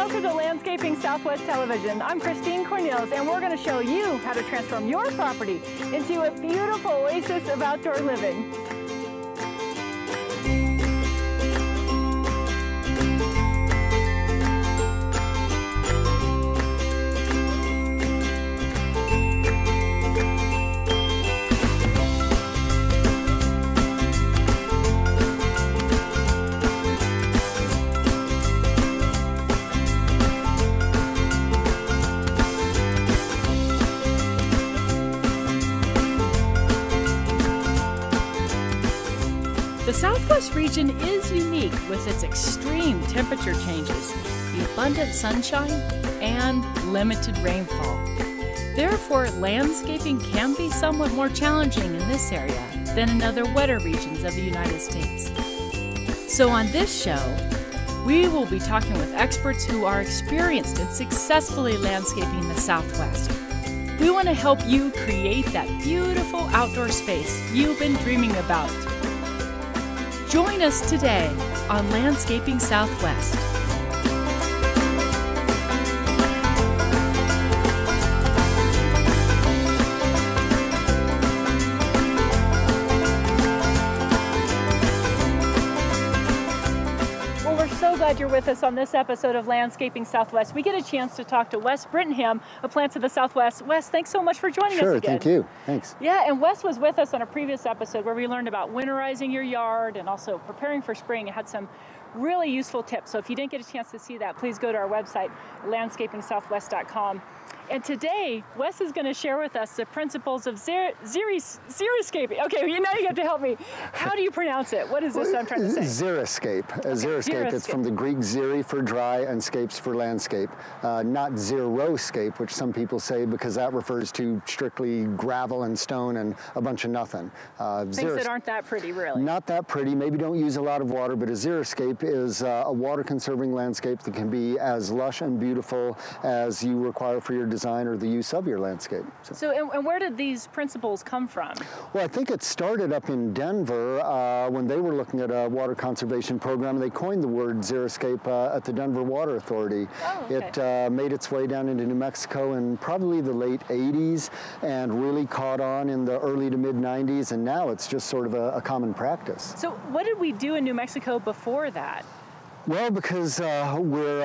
Welcome to Landscaping Southwest Television. I'm Christine Cornels, and we're going to show you how to transform your property into a beautiful oasis of outdoor living. The Southwest region is unique with its extreme temperature changes, the abundant sunshine, and limited rainfall. Therefore, landscaping can be somewhat more challenging in this area than in other wetter regions of the United States. So on this show, we will be talking with experts who are experienced in successfully landscaping the Southwest. We want to help you create that beautiful outdoor space you've been dreaming about. Join us today on Landscaping Southwest. Well, we're so glad you're with us on this episode of Landscaping Southwest. We get a chance to talk to Wes Brittenham of Plants of the Southwest. Wes, thanks so much for joining us again. Sure, thank you. Thanks. Yeah, and Wes was with us on a previous episode where we learned about winterizing your yard and also preparing for spring. It had some really useful tips. So if you didn't get a chance to see that, please go to our website, landscapingsouthwest.com. And today, Wes is going to share with us the principles of Xeriscaping. Okay, now you have to help me. How do you pronounce it? What is this I'm trying to say? Xeriscape. Xeriscape. It's from the Greek xeri for dry and scapes for landscape. Not xeroscape, which some people say because that refers to strictly gravel and stone and a bunch of nothing. Things that aren't that pretty, really. Not that pretty. Maybe don't use a lot of water, but a xeriscape is a water-conserving landscape that can be as lush and beautiful as you require for your design or the use of your landscape. So and where did these principles come from? Well, I think it started up in Denver when they were looking at a water conservation program. They coined the word Xeriscape at the Denver Water Authority. Oh, okay. It made its way down into New Mexico in probably the late 80s and really caught on in the early to mid 90s, and now it's just sort of a common practice. So what did we do in New Mexico before that? Well, because we're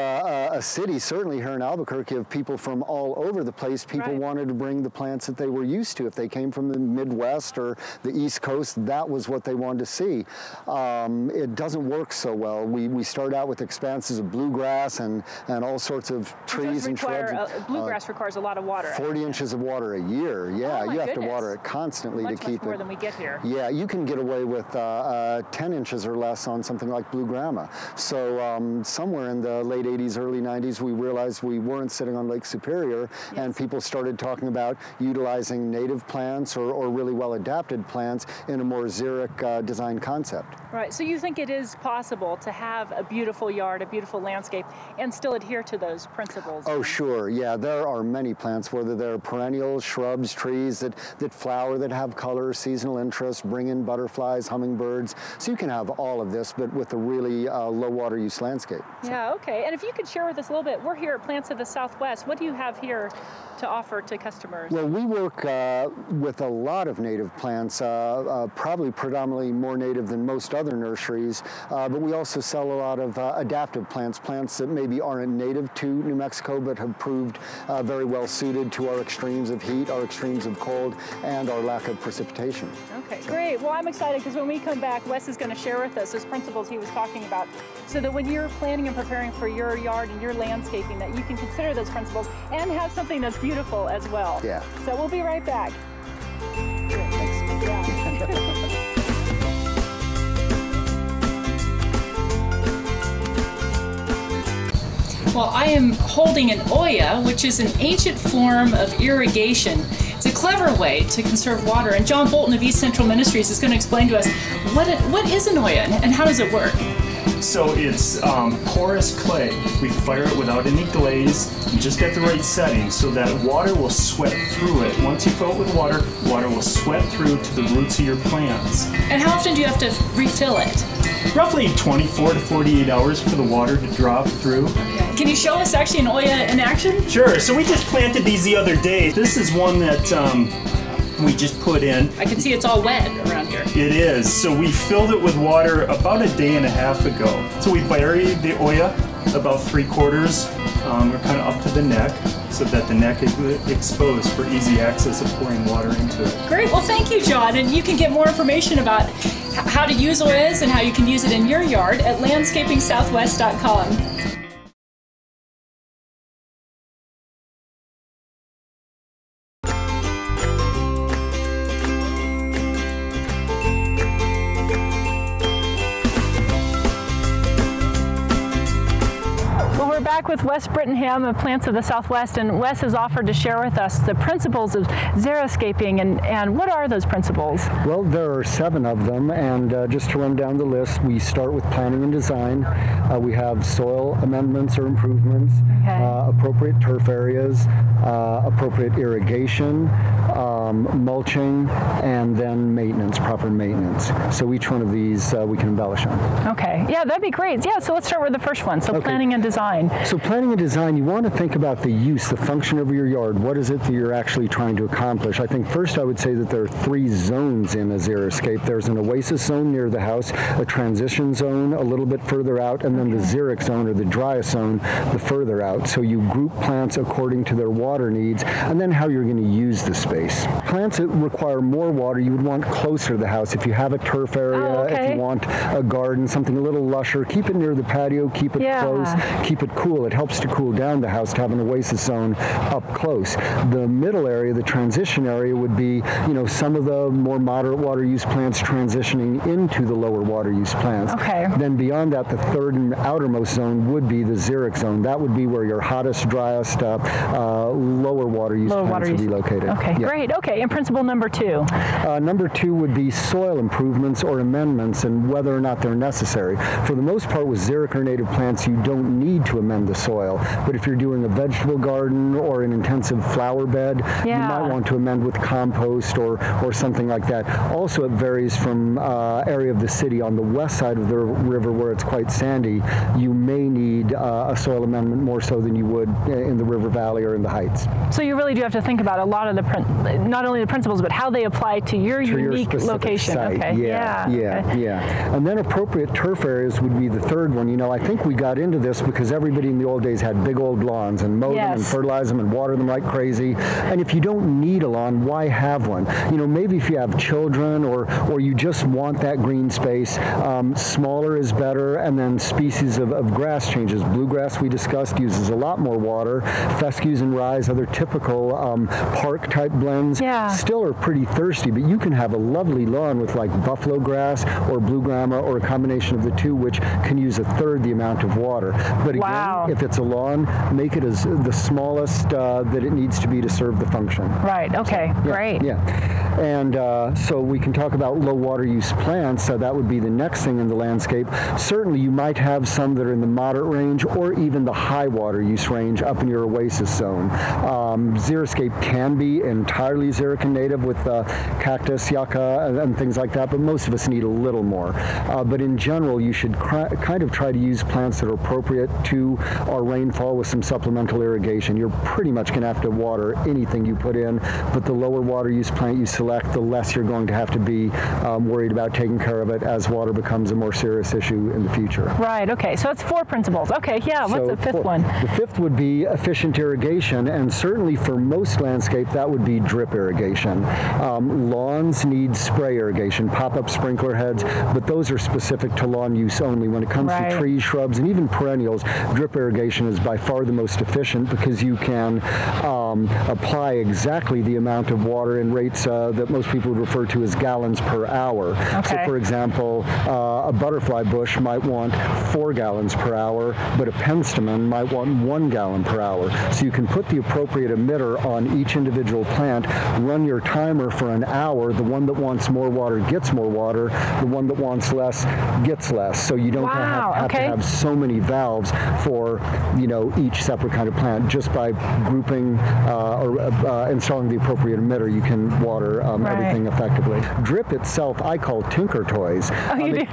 a city, certainly here in Albuquerque, of people from all over the place. People wanted to bring the plants that they were used to. If they came from the Midwest or the East Coast, that was what they wanted to see. It doesn't work so well. We start out with expanses of bluegrass and all sorts of trees and shrubs. Bluegrass requires a lot of water. 40 inches of water a year. Yeah, oh, you have goodness. to water it constantly to keep much more than we get here. Yeah, you can get away with 10 inches or less on something like blue grama. So somewhere in the late 80s, early 90s, we realized we weren't sitting on Lake Superior, and people started talking about utilizing native plants or really well-adapted plants in a more xeric design concept. Right, so you think it is possible to have a beautiful yard, a beautiful landscape, and still adhere to those principles? Oh, sure, yeah. There are many plants, whether they're perennials, shrubs, trees that flower, that have color, seasonal interest, bring in butterflies, hummingbirds. So you can have all of this, but with a really low water use landscape. Yeah, okay. And if you could share with us a little bit, we're here at Plants of the Southwest. What do you have here to offer to customers? Well, we work with a lot of native plants, probably predominantly more native than most other nurseries, but we also sell a lot of adaptive plants, plants that maybe aren't native to New Mexico but have proved very well suited to our extremes of heat, our extremes of cold, and our lack of precipitation. Okay, great. Well, I'm excited because when we come back, Wes is going to share with us those principles he was talking about, so that when you're planning and preparing for your yard and your landscaping, that you can consider those principles and have something that's beautiful as well. Yeah. So we'll be right back. Thanks. Yeah. Well, I am holding an Oya, which is an ancient form of irrigation. It's a clever way to conserve water, and John Bolton of East Central Ministries is going to explain to us what is an Oya and how does it work? So it's porous clay. We fire it without any glaze. You just get the right setting so that water will sweat through it. Once you fill it with water, water will sweat through to the roots of your plants. And how often do you have to refill it? Roughly 24 to 48 hours for the water to drop through. Okay. can you show us actually an Oya in action? Sure. So we just planted these the other day. This is one that we just put in. I can see it's all wet around here. It is. So we filled it with water about a day and a half ago. So we buried the Oya about 3/4 or kind of up to the neck, so that the neck is exposed for easy access of pouring water into it. Great. Well, thank you, John. And you can get more information about how to use Oyas and how you can use it in your yard at landscapingsouthwest.com. Back with Wes Brittenham of Plants of the Southwest, and Wes has offered to share with us the principles of xeriscaping, and what are those principles? Well, there are 7 of them, and just to run down the list, we start with planning and design. We have soil amendments or improvements, appropriate turf areas, appropriate irrigation, mulching, and then maintenance, proper maintenance. So each one of these we can embellish on. Okay, yeah, that'd be great. Yeah, so let's start with the first one, so planning and design. So planning and design, you want to think about the use, the function of your yard. What is it that you're actually trying to accomplish? I think first I would say that there are 3 zones in a xeriscape. There's an oasis zone near the house, a transition zone a little bit further out, and then the xeric zone or the driest zone the further out. So you group plants according to their water needs and then how you're going to use the space. Plants that require more water you would want closer to the house. If you have a turf area, if you want a garden, something a little lusher, keep it near the patio, keep it close, keep it cool. It helps to cool down the house to have an oasis zone up close. The middle area, the transition area, would be, you know, some of the more moderate water use plants transitioning into the lower water use plants. Then beyond that, the third and outermost zone would be the xeric zone. That would be where your hottest, driest, lower water use plants would be located. Great. Okay, and principle number 2? Number 2 would be soil improvements or amendments and whether or not they're necessary. For the most part, with xeric or native plants, you don't need to amend the soil. But if you're doing a vegetable garden or an intensive flower bed, you might want to amend with compost or something like that. Also, it varies from area of the city. On the west side of the river, where it's quite sandy, you may need a soil amendment more so than you would in the river valley or in the heights. So you really do have to think about a lot of the not only the principles, but how they apply to your unique location. Site. And then appropriate turf areas would be the third one. You know, I think we got into this because everybody in the old days had big old lawns and mowed them and fertilized them and watered them like crazy. And if you don't need a lawn, why have one? You know, maybe if you have children or you just want that green space, smaller is better. And then species of grass changes. Bluegrass, we discussed, uses a lot more water. Fescues and rye, other typical park type blends, still are pretty thirsty, but you can have a lovely lawn with like buffalo grass or blue grama or a combination of the two, which can use a third the amount of water. But again, if it's a lawn, make it as the smallest that it needs to be to serve the function. Right, okay, great. And so we can talk about low water use plants. That would be the next thing in the landscape. Certainly you might have some that are in the moderate range or even the high water use range up in your oasis zone. Xeriscape can be entirely xeric and native with cactus, yucca, and things like that, but most of us need a little more. But in general, you should kind of try to use plants that are appropriate to our rainfall with some supplemental irrigation. You're pretty much going to have to water anything you put in, but the lower water use plant you select, the less you're going to have to be worried about taking care of it as water becomes a more serious issue in the future. Right, okay, so that's 4 principles. Okay, what's the 5th one? The 5th would be efficient irrigation, and certainly for most landscape, that would be drip irrigation. Lawns need spray irrigation, pop-up sprinkler heads, but those are specific to lawn use only. When it comes to trees, shrubs, and even perennials, drip irrigation is by far the most efficient because you can apply exactly the amount of water in rates that most people would refer to as gallons per hour. So for example, a butterfly bush might want 4 gallons per hour, but a penstemon might want 1 gallon per hour. So you can put the appropriate emitter on each individual plant plant, run your timer for an hour. The one that wants more water gets more water. The one that wants less gets less. So you don't have to have so many valves for, you know, each separate kind of plant. Just by grouping or installing the appropriate emitter, you can water everything effectively. Drip itself, I call Tinker Toys. Oh, you do?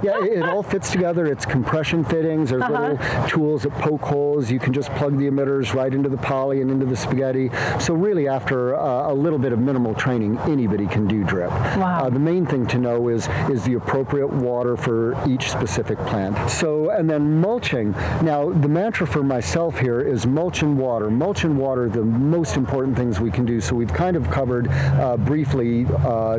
Yeah, it all fits together. It's compression fittings. There's little tools that poke holes. You can just plug the emitters right into the poly and into the spaghetti. So really, after a little bit of minimal training, anybody can do drip. Wow. The main thing to know is the appropriate water for each specific plant. So, and then mulching. Now, the mantra for myself here is mulch and water. Mulch and water are the most important things we can do. So we've kind of covered briefly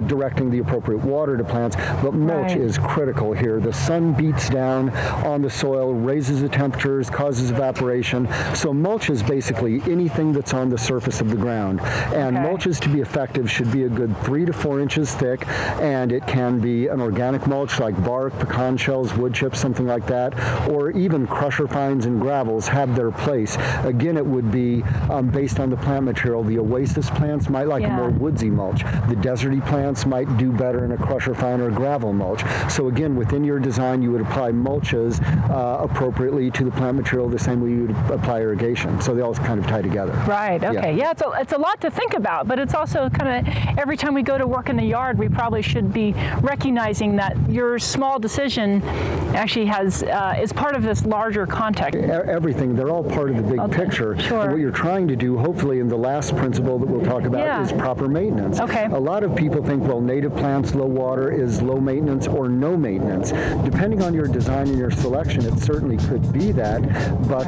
directing the appropriate water to plants, but mulch is critical here. The sun beats down on the soil, raises the temperatures, causes evaporation. So mulch is basically anything that's on the surface of the ground. And mulches, to be effective, should be a good 3 to 4 inches thick, and it can be an organic mulch like bark, pecan shells, wood chips, something like that, or even crusher fines and gravels have their place. Again, it would be based on the plant material. The oasis plants might like a more woodsy mulch. The deserty plants might do better in a crusher fine or gravel mulch. So again, within your design, you would apply mulches appropriately to the plant material the same way you would apply irrigation. So they all kind of tie together. Right, okay. Yeah, it's a lot to think about, but it's also kind of, every time we go to work in the yard, we probably should be recognizing that your small decision actually is part of this larger context. Everything, they're all part of the big picture. Sure. And what you're trying to do, hopefully, in the last principle that we'll talk about is proper maintenance. Okay. A lot of people think, well, native plants, low water is low maintenance or no maintenance. Depending on your design and your selection, it certainly could be that. But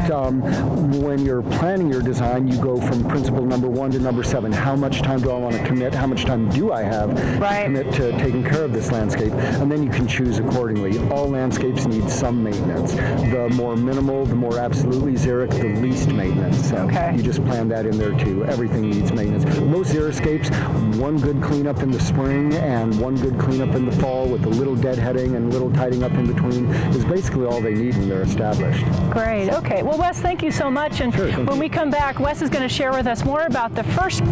when you're planning your design, you go from principle number 1 to number 7. How much time do I want to commit? How much time do I have to commit to taking care of this landscape? And then you can choose accordingly. All landscapes need some maintenance. The more minimal, the more absolutely xeric, the least maintenance. So you just plan that in there too. Everything needs maintenance. Most xeriscapes, one good cleanup in the spring and one good cleanup in the fall with a little deadheading and a little tidying up in between is basically all they need when they're established. Great, okay. Well, Wes, thank you so much. And when we come back, Wes is going to share with us more about the first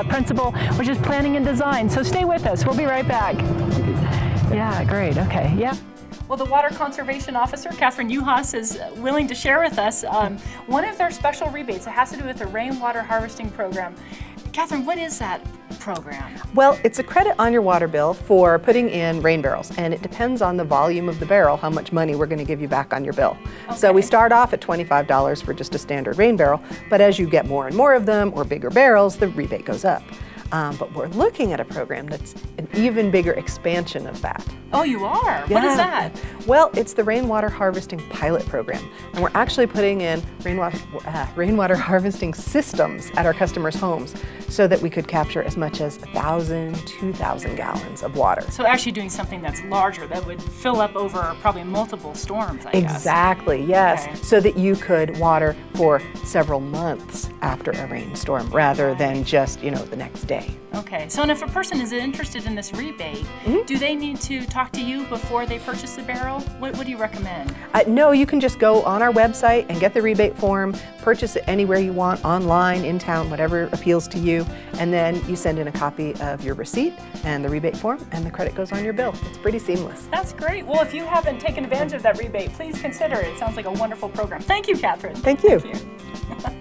principle, which is planning and design. So stay with us. We'll be right back. Yeah, great, okay, yeah. Well, the Water Conservation Officer, Katherine Yuhas, is willing to share with us one of their special rebates. It has to do with the rainwater harvesting program. Katherine, what is that program? Well, it's a credit on your water bill for putting in rain barrels, and it depends on the volume of the barrel how much money we're going to give you back on your bill. So we start off at $25 for just a standard rain barrel, but as you get more and more of them or bigger barrels, the rebate goes up. But we're looking at a program that's an even bigger expansion of that. Oh, you are? What is that? Well, it's the rainwater harvesting pilot program. And we're actually putting in rainwater harvesting systems at our customers' homes so that we could capture as much as 1,000, 2,000 gallons of water. So actually doing something that's larger, that would fill up over probably multiple storms, I guess. Exactly, yes. So that you could water for several months after a rainstorm rather than just, you know, the next day. Okay, so and if a person is interested in this rebate, do they need to talk to you before they purchase the barrel? What do you recommend? No, you can just go on our website and get the rebate form, purchase it anywhere you want, online, in town, whatever appeals to you, and then you send in a copy of your receipt and the rebate form, and the credit goes on your bill. It's pretty seamless. That's great. Well, if you haven't taken advantage of that rebate, please consider it. It sounds like a wonderful program. Thank you, Katherine. Thank you. Thank you.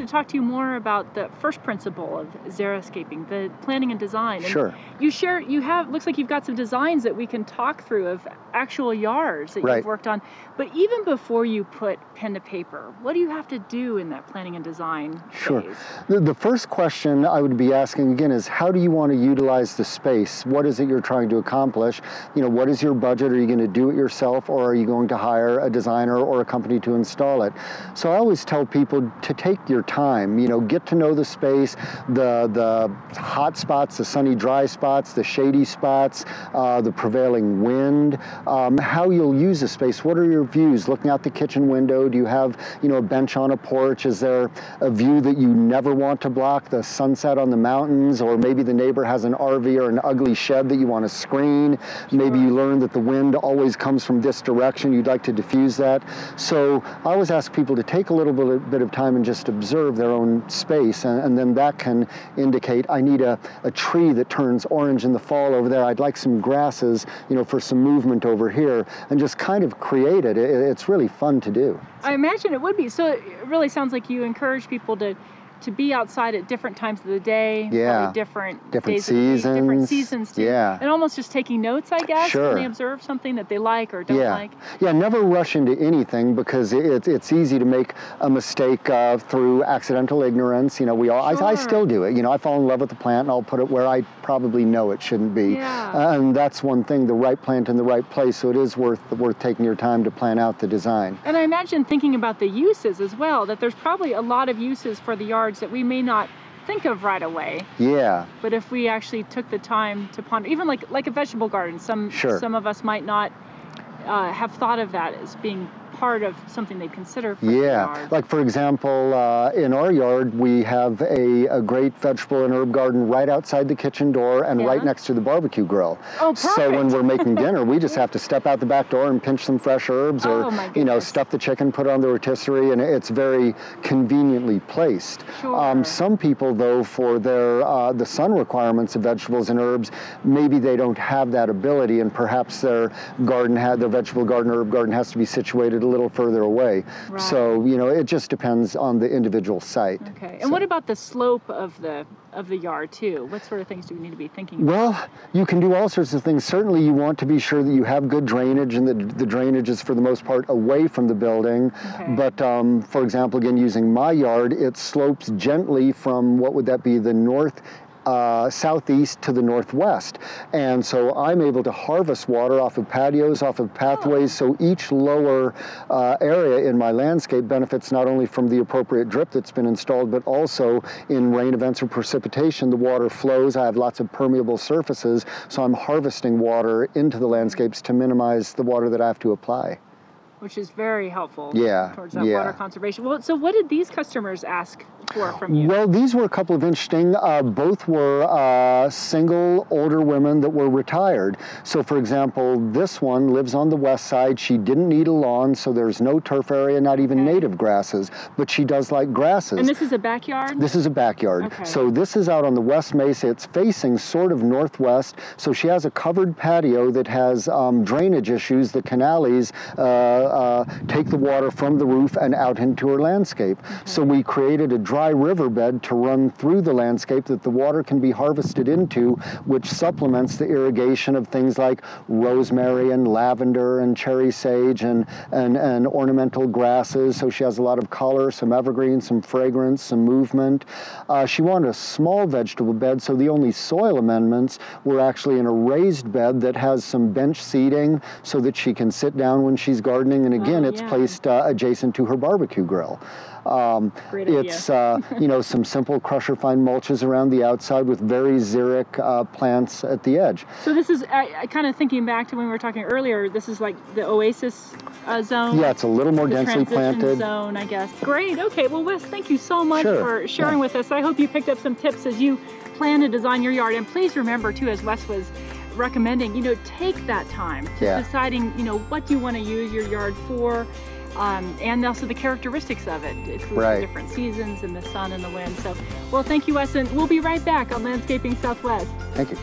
Talk to you more about the first principle of xeriscaping, the planning and design. And sure. Looks like you've got some designs that we can talk through of actual yards that you've worked on. But even before you put pen to paper, what do you have to do in that planning and design phase? The first question I would be asking again is, how do you want to utilize the space? What is it you're trying to accomplish? You know, what is your budget? Are you going to do it yourself, or are you going to hire a designer or a company to install it? So I always tell people to take your time time. You know, get to know the space, the hot spots, the sunny, dry spots, the shady spots, the prevailing wind, how you'll use the space. What are your views? Looking out the kitchen window, do you have, you know, a bench on a porch? Is there a view that you never want to block, the sunset on the mountains, or maybe the neighbor has an RV or an ugly shed that you want to screen? Maybe you learn that the wind always comes from this direction. You'd like to diffuse that. So I always ask people to take a little bit of time and just observe their own space, and then that can indicate, I need a tree that turns orange in the fall over there. I'd like some grasses, you know, for some movement over here, and just kind of create it. It's really fun to do. I imagine it would be. So it really sounds like you encourage people to be outside at different times of the day, yeah, different seasons, different seasons too. Yeah, and almost just taking notes, I guess, sure, when they observe something that they like or don't like. Yeah, never rush into anything, because it's easy to make a mistake through accidental ignorance. You know, we all, I still do it. You know, I fall in love with the plant and I'll put it where I probably know it shouldn't be. Yeah. And that's one thing, the right plant in the right place. So it is worth taking your time to plan out the design. And I imagine thinking about the uses as well, that there's probably a lot of uses for the yards that we may not think of right away. Yeah. But if we actually took the time to ponder, even like a vegetable garden, some of us might not have thought of that as being part of something they consider for the yard. Like for example, in our yard we have a great vegetable and herb garden right outside the kitchen door and right next to the barbecue grill. Oh, perfect. So when we're making dinner, we just have to step out the back door and pinch some fresh herbs, or you know, stuff the chicken, put it on the rotisserie, and it's very conveniently placed. Sure. Some people, though, for their the sun requirements of vegetables and herbs, maybe they don't have that ability, and perhaps their vegetable garden, herb garden has to be situated a little further away. Right. So, you know, it just depends on the individual site. Okay. And what about the slope of the yard too? What sort of things do we need to be thinking about? Well, you can do all sorts of things. Certainly you want to be sure that you have good drainage, and that the drainage is for the most part away from the building. Okay. But for example, again, using my yard, it slopes gently from, what would that be, the southeast to the northwest. And so I'm able to harvest water off of patios, off of pathways, so each lower area in my landscape benefits not only from the appropriate drip that's been installed, but also in rain events or precipitation, the water flows. I have lots of permeable surfaces, so I'm harvesting water into the landscapes to minimize the water that I have to apply. Which is very helpful towards that yeah. water conservation. Well, so what did these customers ask for from you? Well, these were a couple of interesting. Both were single older women that were retired. So, for example, this one lives on the west side. She didn't need a lawn, so there's no turf area, not even native grasses, but she does like grasses. And this is a backyard? This is a backyard. Okay. So this is out on the west mesa. It's facing sort of northwest. So she has a covered patio that has drainage issues. The canales take the water from the roof and out into her landscape. So we created a dry riverbed to run through the landscape that the water can be harvested into, which supplements the irrigation of things like rosemary and lavender and cherry sage and ornamental grasses. So she has a lot of color, some evergreens, some fragrance, some movement. She wanted a small vegetable bed, so the only soil amendments were actually in a raised bed that has some bench seating so that she can sit down when she's gardening, and again, it's placed adjacent to her barbecue grill. It's you know, some simple crusher fine mulches around the outside with very xeric plants at the edge. So this is kind of thinking back to when we were talking earlier. This is like the oasis zone. Yeah, it's a little more densely planted zone, I guess. Great. Okay. Well, Wes, thank you so much for sharing with us. I hope you picked up some tips as you plan to design your yard. And please remember too, as Wes was recommending, you know, take that time to deciding, you know, what do you want to use your yard for, and also the characteristics of it, including the different seasons and the sun and the wind. So, well, thank you, Wes, and we'll be right back on Landscaping Southwest. Thank you.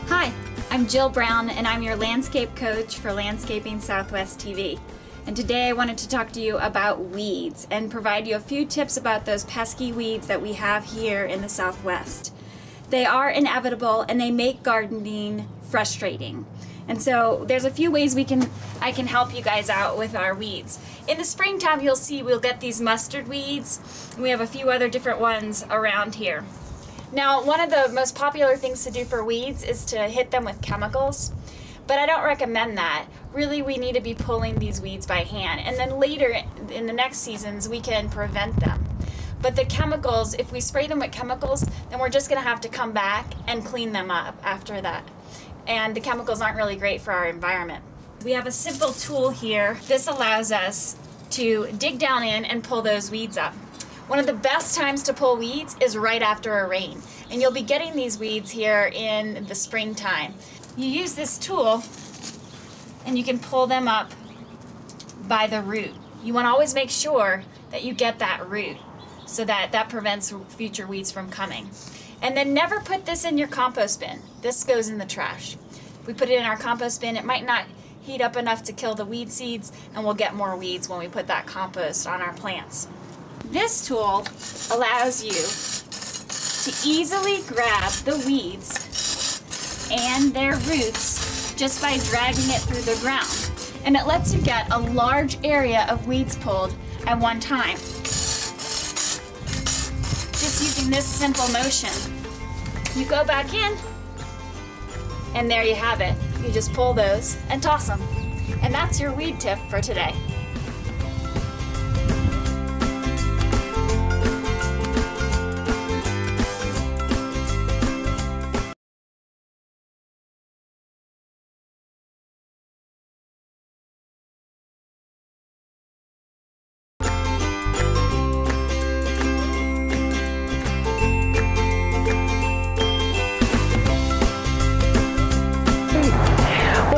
Hi, I'm Jill Brown, and I'm your landscape coach for Landscaping Southwest TV. And today I wanted to talk to you about weeds and provide you a few tips about those pesky weeds that we have here in the Southwest. They are inevitable and they make gardening frustrating. And so there's a few ways I can help you guys out with our weeds. In the springtime, you'll see we'll get these mustard weeds. And we have a few other different ones around here. Now, one of the most popular things to do for weeds is to hit them with chemicals, but I don't recommend that. Really, we need to be pulling these weeds by hand, and then later in the next seasons we can prevent them. But the chemicals, if we spray them with chemicals, then we're just going to have to come back and clean them up after that. And the chemicals aren't really great for our environment. We have a simple tool here. This allows us to dig down in and pull those weeds up. One of the best times to pull weeds is right after a rain. And you'll be getting these weeds here in the springtime. You use this tool and you can pull them up by the root. You want to always make sure that you get that root so that that prevents future weeds from coming. And then never put this in your compost bin. This goes in the trash. If we put it in our compost bin, it might not heat up enough to kill the weed seeds, and we'll get more weeds when we put that compost on our plants. This tool allows you to easily grab the weeds and their roots just by dragging it through the ground. And it lets you get a large area of weeds pulled at one time. Just using this simple motion. You go back in, and there you have it. You just pull those and toss them. And that's your weed tip for today.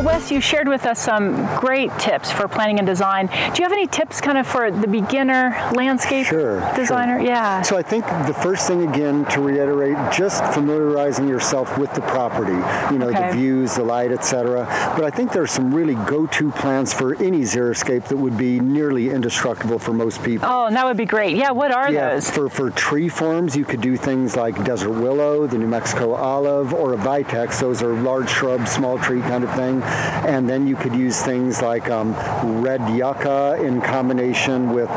Wes, you shared with us some great tips for planning and design. Do you have any tips kind of for the beginner landscape designer? Sure. Yeah. So I think the first thing, again, to reiterate, just familiarizing yourself with the property, you know, the views, the light, etc. But I think there's some really go-to plants for any xeriscape that would be nearly indestructible for most people. Oh, and that would be great. Yeah, what are those? For tree forms, you could do things like desert willow, the New Mexico olive, or a vitex. Those are large shrub, small tree kind of thing. And then you could use things like red yucca in combination with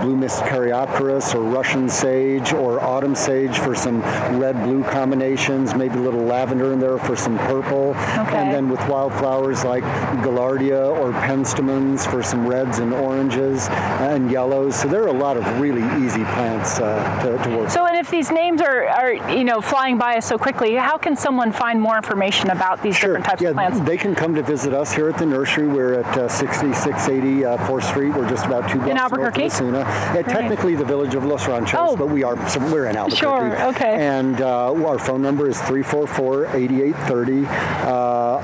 blue mist caryopteris or Russian sage or autumn sage for some red-blue combinations, maybe a little lavender in there for some purple. And then with wildflowers like gaillardia or penstemons for some reds and oranges and yellows. So there are a lot of really easy plants to work with. So, and if these names are you know, flying by us so quickly, how can someone find more information about these different types of plants? They can come to visit us here at the nursery. We're at 6680 4th Street. We're just about 2 blocks in Albuquerque? north of Osuna. Technically the village of Los Ranchos, but we're in Albuquerque. Sure, okay. And our phone number is 344-8830.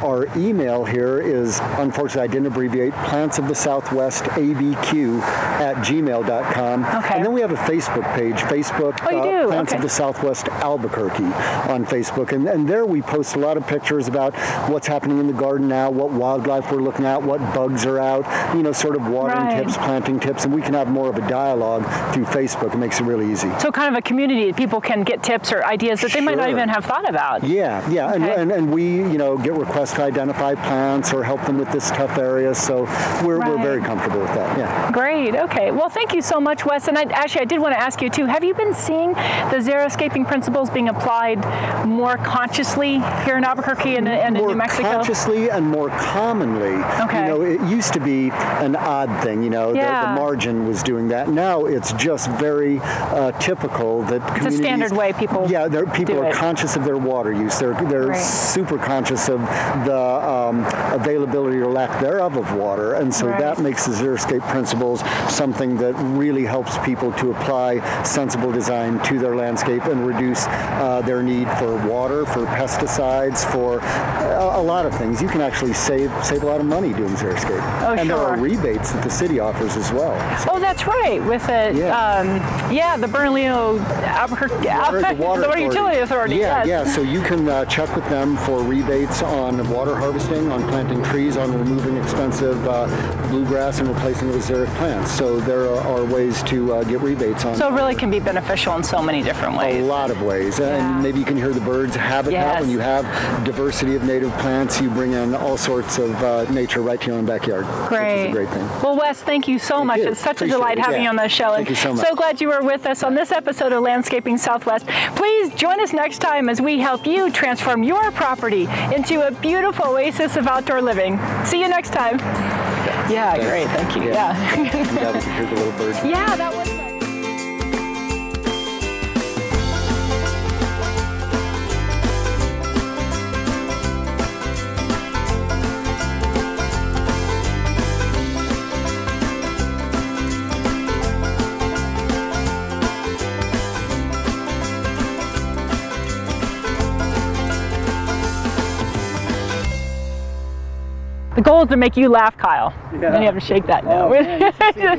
Our email here is, unfortunately I didn't abbreviate, plantsofthesouthwestabq@gmail.com. And then we have a Facebook page, Plants of the Southwest Albuquerque on Facebook. And there we post a lot of pictures about what's happening in the garden now, what wildlife we're looking at, what bugs are out, you know, sort of watering tips, planting tips, and we can have more of a dialogue through Facebook. It makes it really easy. So kind of a community, people can get tips or ideas that they might not even have thought about. Yeah. And we, you know, get requests to identify plants or help them with this tough area, so we're very comfortable with that. Yeah. Great. Okay. Well, thank you so much, Wes. And I did want to ask you too, have you been seeing the xeriscaping principles being applied more consciously here in Albuquerque and in New Mexico? More consciously and more commonly. You know, it used to be an odd thing, you know, the margin was doing that. Now it's just very typical that communities... It's a standard way people people are conscious of their water use. They're super conscious of the availability or lack thereof of water, and so that makes the Xeriscape principles something that really helps people to apply sensible design to their landscape and reduce their need for water, for pesticides, for a lot of things. You can actually save a lot of money doing Xeriscape. And there are rebates that the city offers as well. So. Oh, that's right. With the the Bernalillo Albuquerque Water Utility Authority. So you can check with them for rebates on water harvesting, on planting trees, on removing expensive bluegrass and replacing it with xeric plants. So there are ways to get rebates on. So it really can be beneficial in so many different ways. A lot of ways. And maybe you can hear the birds' habitat. When you have diversity of native plants, you bring in all sorts of nature right to your own backyard. Great. Which is a great thing. Well, Wes, thank you so much. It's such a delight having you on the show. Thank you so much. So glad you were with us on this episode of Landscaping Southwest. Please join us next time as we help you transform your property into a beautiful oasis of outdoor living. See you next time. Great. Thank you. I'm glad we could hear the little birds. Yeah, that was nice. The goal is to make you laugh, Kyle. Yeah. Then you have to shake that now. Oh, man, you should see the